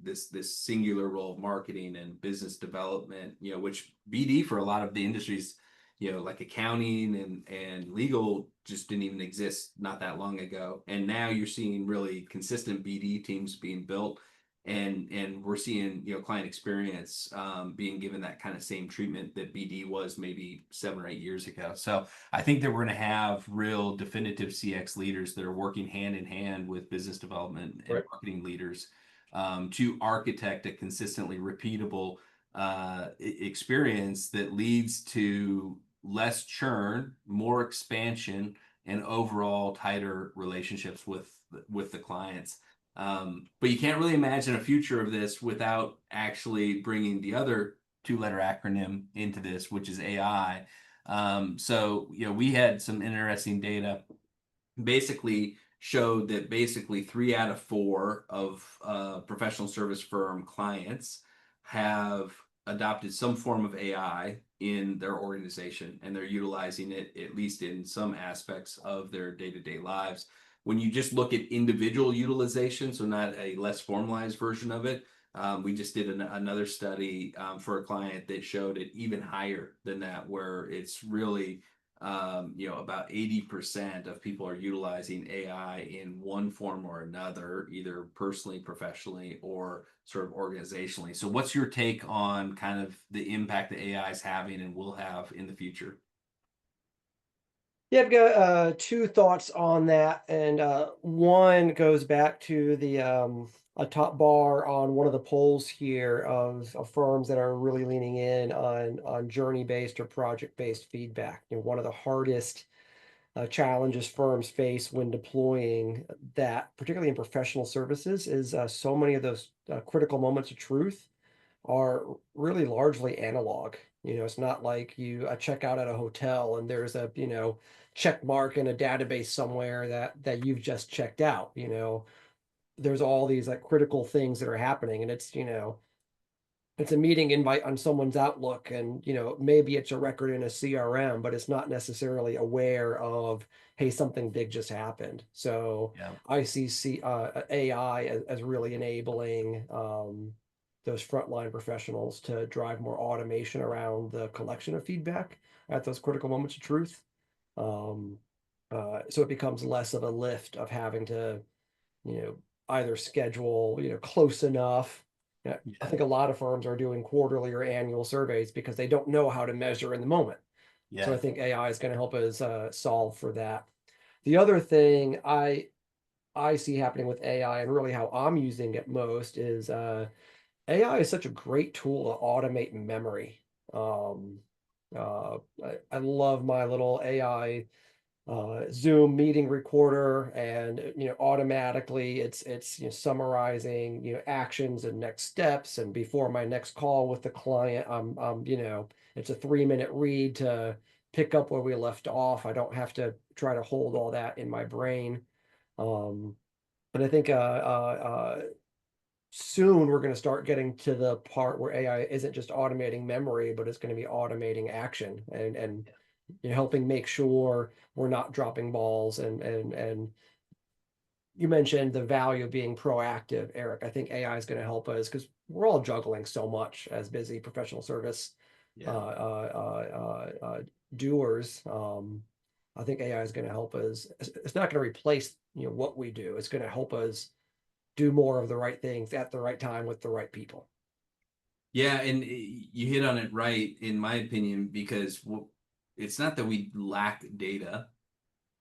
this singular role of marketing and business development, which BD for a lot of the industries, like accounting and legal just didn't even exist not that long ago. And now you're seeing really consistent BD teams being built, and we're seeing client experience being given that kind of same treatment that BD was maybe 7 or 8 years ago. So I think that we're going to have real definitive CX leaders that are working hand in hand with business development and Right. marketing leaders to architect a consistently repeatable experience that leads to less churn, more expansion, and overall tighter relationships with the clients. But you can't really imagine a future of this without actually bringing the other two-letter acronym into this, which is AI. So, we had some interesting data basically showed that basically 3 out of 4 of professional service firm clients have adopted some form of AI in their organization, and they're utilizing it at least in some aspects of their day-to-day lives. When you just look at individual utilization, so not a less formalized version of it, we just did another study for a client that showed it even higher than that, where it's really about 80% of people are utilizing AI in one form or another, either personally, professionally, or sort of organizationally. So what's your take on kind of the impact that AI is having and will have in the future? Yeah, I've got two thoughts on that, and one goes back to the a top bar on one of the polls here of firms that are really leaning in on journey-based or project-based feedback. One of the hardest challenges firms face when deploying that, particularly in professional services, is so many of those critical moments of truth are really largely analog. It's not like you check out at a hotel and there's a, check mark in a database somewhere that you've just checked out. There's all these like critical things that are happening, and it's a meeting invite on someone's Outlook, and maybe it's a record in a CRM, but it's not necessarily aware of, hey, something big just happened. So Yeah. I see AI as really enabling those frontline professionals to drive more automation around the collection of feedback at those critical moments of truth. Um, so it becomes less of a lift of having to, you know, either schedule, close enough. Yeah, I Yeah. think a lot of firms are doing quarterly or annual surveys because they don't know how to measure in the moment. So I Yeah. think AI is going to help us solve for that. The other thing I see happening with AI, and really how I'm using it most, is AI is such a great tool to automate memory. Um, I love my little AI Zoom meeting recorder, and automatically it's summarizing actions and next steps, and before my next call with the client, it's a 3-minute read to pick up where we left off. I don't have to try to hold all that in my brain. Um, and I think soon we're going to start getting to the part where AI isn't just automating memory, but it's going to be automating action, and helping make sure we're not dropping balls. And you mentioned the value of being proactive, Eric. I think AI is going to help us because we're all juggling so much as busy professional service uh, Yeah. uh, doers. I think AI is going to help us. It's not going to replace what we do. It's going to help us do more of the right things at the right time with the right people. Yeah, and you hit on it right, in my opinion, because it's not that we lack data.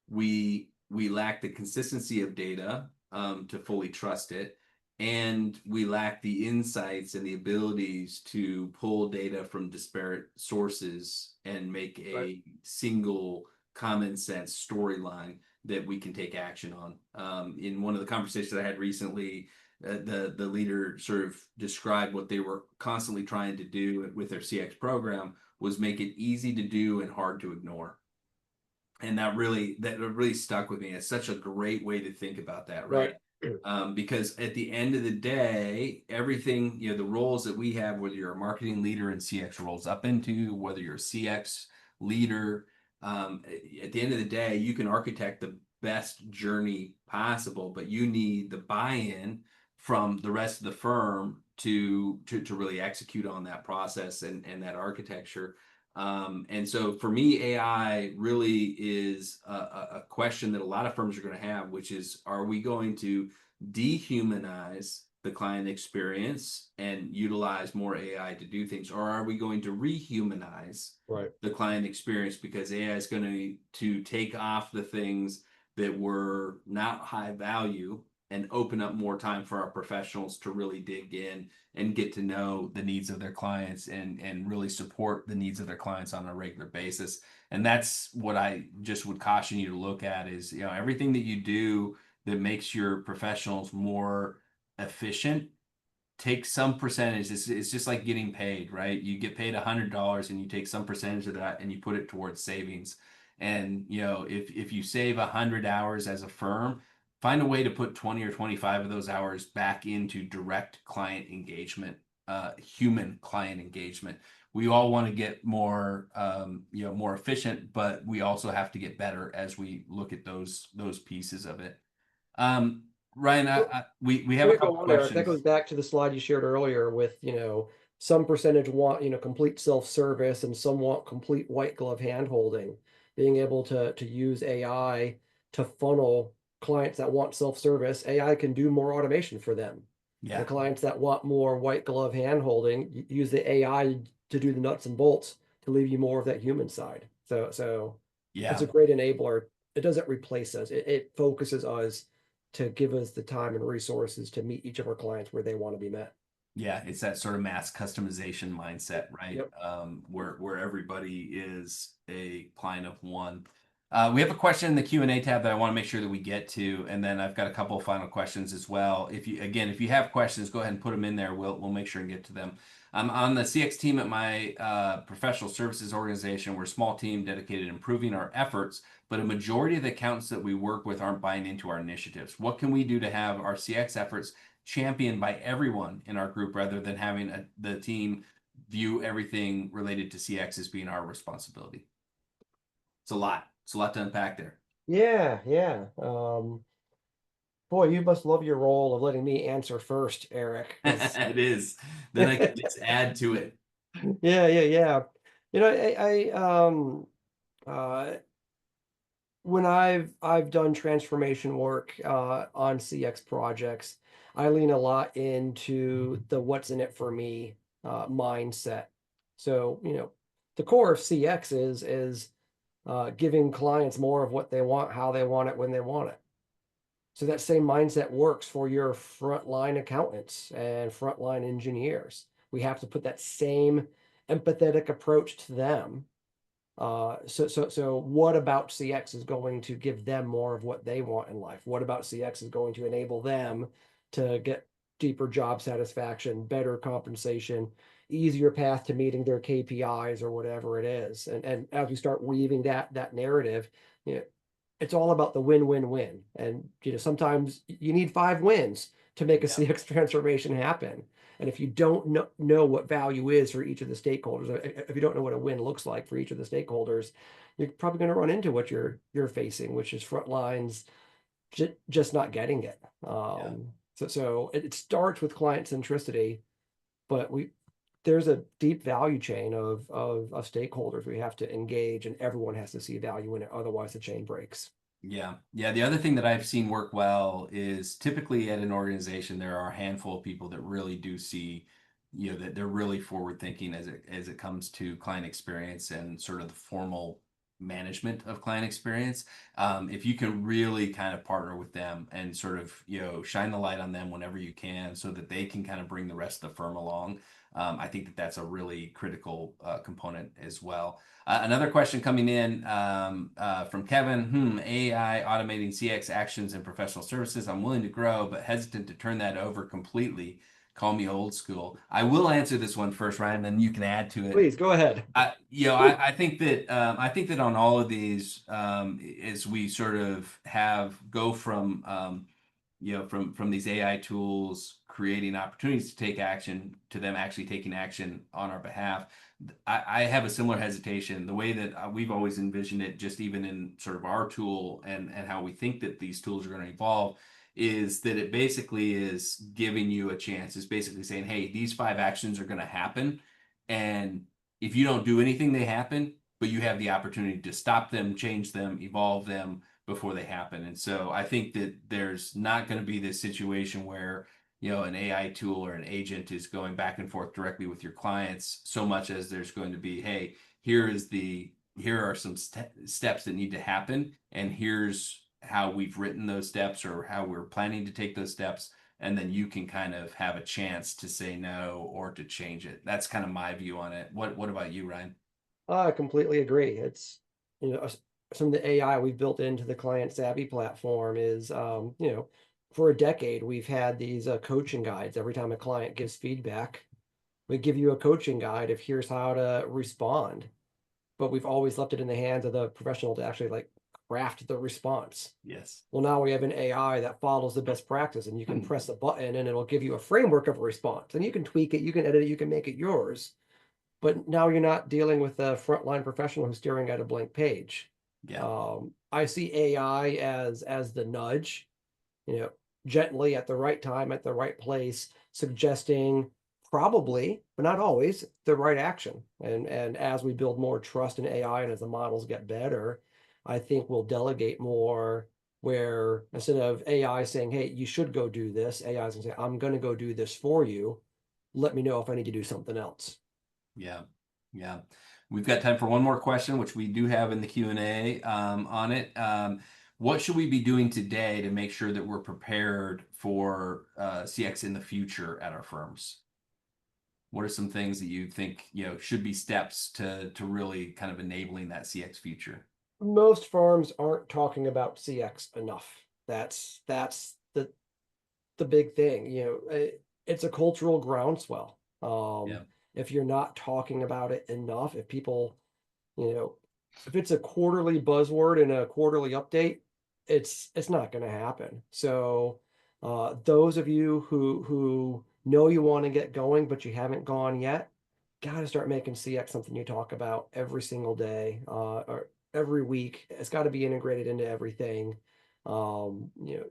We lack the consistency of data to fully trust it, and we lack the insights and the abilities to pull data from disparate sources and make Right. a single common sense storyline that we can take action on. In one of the conversations I had recently, the leader sort of described what they were constantly trying to do with their CX program was make it easy to do and hard to ignore. And that really stuck with me. It's such a great way to think about that, Right. right? Because at the end of the day, everything, the roles that we have, whether you're a marketing leader in CX roles up into, whether you're a CX leader, at the end of the day, you can architect the best journey possible, but you need the buy-in from the rest of the firm to really execute on that process and that architecture. And so for me, AI really is a question that a lot of firms are going to have, which is, are we going to dehumanize the client experience and utilize more AI to do things, or are we going to rehumanize Right. the client experience because AI is going to take off the things that were not high value and open up more time for our professionals to really dig in and get to know the needs of their clients and really support the needs of their clients on a regular basis. And that's what I just would caution you to look at is, everything that you do that makes your professionals more efficient, take some percentage. It's just like getting paid, right? You get paid $100 and you take some percentage of that and you put it towards savings. And if you save 100 hours as a firm, find a way to put 20 or 25 of those hours back into direct client engagement, human client engagement. We all want to get more, more efficient, but we also have to get better as we look at those pieces of it. Um, Ryan, we have Before a you go couple on, Eric, that goes questions. back to the slide you shared earlier with, some percentage want, complete self-service and some want complete white glove hand holding. Being able to use AI to funnel clients that want self-service, AI can do more automation for them. The Yeah, clients that want more white glove hand holding, use the AI to do the nuts and bolts to leave you more of that human side. So it's yeah, a great enabler. It doesn't replace us. It focuses us to give us the time and resources to meet each of our clients where they want to be met. yeah. It's that sort of mass customization mindset, right? Yep. Where everybody is a client of one. We have a question in the Q&A tab that I want to make sure that we get to, and then I've got a couple of final questions as well. If you have questions, go ahead and put them in there. We'll make sure and get to them. I'm on the CX team at my professional services organization. We're a small team dedicated to improving our efforts, but a majority of the accountants that we work with aren't buying into our initiatives. What can we do to have our CX efforts championed by everyone in our group rather than having the team view everything related to CX as being our responsibility? It's a lot. It's a lot to unpack there. Yeah, yeah. Boy, you must love your role of letting me answer first, Eric, because It is. Then I can just add to it. yeah, yeah, yeah. Uh when I've done transformation work on CX projects, I lean a lot into the what's in it for me mindset. So, the core of CX is giving clients more of what they want, how they want it, when they want it. So that same mindset works for your frontline accountants and frontline engineers. We have to put that same empathetic approach to them. So what about CX is going to give them more of what they want in life? What about CX is going to enable them to get deeper job satisfaction, better compensation, easier path to meeting their KPIs or whatever it is? And as we start weaving that narrative, you know, it's all about the win-win-win. And sometimes you need 5 wins to make a Yeah. CX transformation happen. And if you don't know what value is for each of the stakeholders, if you don't know what a win looks like for each of the stakeholders, you're probably going to run into what you're facing, which is front lines just not getting it. Yeah. So it starts with client centricity, but there's a deep value chain of stakeholders we have to engage, and everyone has to see value in it. Otherwise, the chain breaks. Yeah. Yeah. The other thing that I've seen work well is typically at an organization, there are a handful of people that really do see, that they're really forward thinking as it comes to client experience and sort of the formal management of client experience. If you can really kind of partner with them and sort of, shine the light on them whenever you can so that they can kind of bring the rest of the firm along. I think that that's a really critical component as well. Another question coming in from Kevin. AI automating CX actions and professional services. I'm willing to grow, but hesitant to turn that over completely. Call me old school. I will answer this one first, Ryan, then you can add to it. Please go ahead. I think that on all of these, as we sort of go from from these AI tools creating opportunities to take action to them actually taking action on our behalf. I have a similar hesitation. The way that we've always envisioned it, just even in sort of our tool and how we think that these tools are going to evolve, is that it basically is giving you a chance. It's basically saying, hey, these 5 actions are going to happen. And if you don't do anything, they happen, but you have the opportunity to stop them, change them, evolve them before they happen. And so I think that there's not going to be this situation where, an AI tool or an agent is going back and forth directly with your clients so much as there's going to be, hey, here are some steps that need to happen, and here's how we've written those steps or how we're planning to take those steps, and then you can kind of have a chance to say no or to change it. That's kind of my view on it. What about you, Ryan? I completely agree. It's, you know, some of the AI we've built into the Client Savvy platform is, for a decade, we've had these coaching guides. Every time a client gives feedback, we give you a coaching guide of here's how to respond. But we've always left it in the hands of the professional to actually like craft the response. Yes. Well, now we have an AI that follows the best practice, and you can press a button and it'll give you a framework of a response. And you can tweak it, you can edit it, you can make it yours. But now you're not dealing with a frontline professional who's staring at a blank page. Yeah. I see AI as the nudge, you know, gently at the right time, at the right place, suggesting probably, but not always, the right action. And as we build more trust in AI and as the models get better, I think we'll delegate more where instead of AI saying, hey, you should go do this, AI is gonna say, I'm gonna go do this for you. Let me know if I need to do something else. Yeah. Yeah. We've got time for one more question, which we do have in the Q&A on it. What should we be doing today to make sure that we're prepared for CX in the future at our firms? What are some things that you think, should be steps to really kind of enabling that CX future? Most firms aren't talking about CX enough. That's the big thing. It's a cultural groundswell. Yeah. If you're not talking about it enough, if people, you know, if it's a quarterly buzzword in a quarterly update, it's not going to happen. So, those of you who know you want to get going but you haven't gone yet, got to start making CX something you talk about every single day, or every week. It's got to be integrated into everything. Um, you know,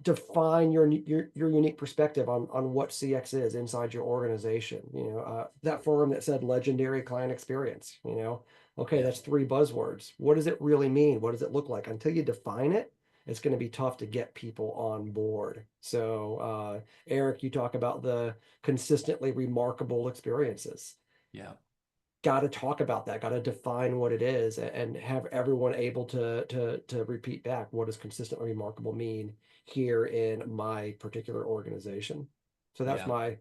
define your unique perspective on what CX is inside your organization. That forum that said legendary client experience. Okay, Yeah. that's three buzzwords. What does it really mean? What does it look like? Until you define it, it's going to be tough to get people on board. So, Eric, you talk about the consistently remarkable experiences. Yeah. Got to talk about that, got to define what it is, and have everyone able to repeat back what does consistently remarkable mean here in my particular organization. So that's Yeah. my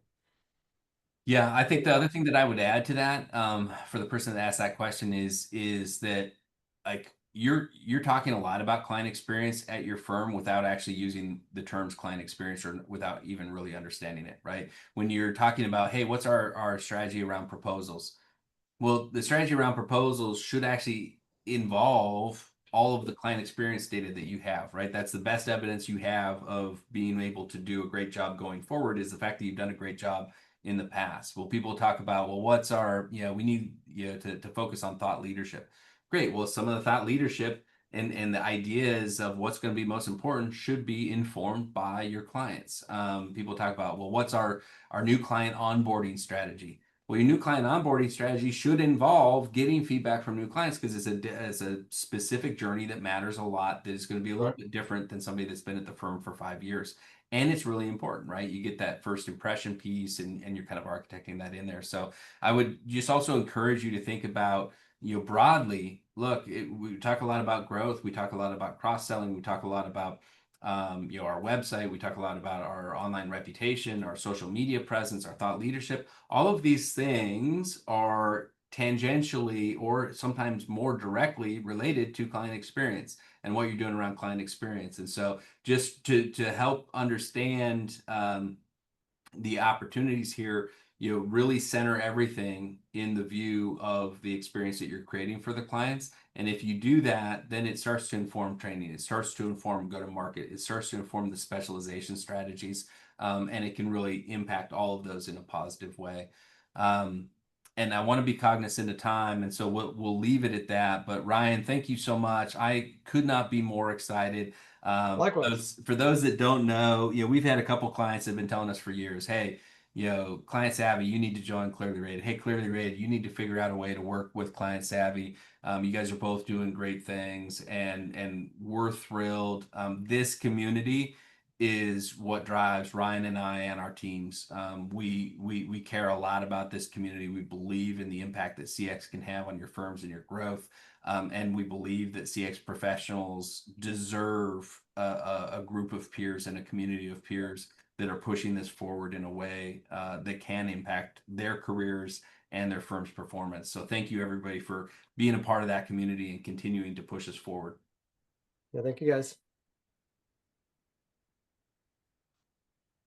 Yeah, I think take the on other it. thing that I would add to that, for the person that asked that question is that like you're talking a lot about client experience at your firm without actually using the terms client experience or without even really understanding it, right? When you're talking about, hey, what's our strategy around proposals? Well, the strategy around proposals should actually involve all of the client experience data that you have, right? That's the best evidence you have of being able to do a great job going forward is the fact that you've done a great job in the past. Well, people talk about, well, what's our, we need, to focus on thought leadership. Great. Well, some of the thought leadership and the ideas of what's going to be most important should be informed by your clients. People talk about, well, what's our new client onboarding strategy? Well, your new client onboarding strategy should involve getting feedback from new clients because it's a specific journey that matters a lot that is going to be a little Sure. bit different than somebody that's been at the firm for 5 years. And it's really important, right? You get that first impression piece and you're kind of architecting that in there. So I would just also encourage you to think about, broadly, look, we talk a lot about growth. We talk a lot about cross-selling. We talk a lot about our website. We talk a lot about our online reputation, our social media presence, our thought leadership. All of these things are tangentially or sometimes more directly related to client experience and what you're doing around client experience. And so just to help understand the opportunities here, really center everything in the view of the experience that you're creating for the clients. And if you do that, then it starts to inform training. It starts to inform go to market. It starts to inform the specialization strategies. And it can really impact all of those in a positive way. Um, and I want to be cognizant of time. And so we'll leave it at that. But Ryan, thank you so much. I could not be more excited. Likewise. For those that don't know, we've had a couple clients that have been telling us for years, hey, Client Savvy, you need to join ClearlyRated. Hey, ClearlyRated, you need to figure out a way to work with Client Savvy. You guys are both doing great things, and we're thrilled. This community is what drives Ryan and I and our teams. We care a lot about this community. We believe in the impact that CX can have on your firms and your growth. And we believe that CX professionals deserve a group of peers and a community of peers that are pushing this forward in a way that can impact their careers and their firm's performance. So thank you everybody for being a part of that community and continuing to push us forward. Yeah, thank you guys.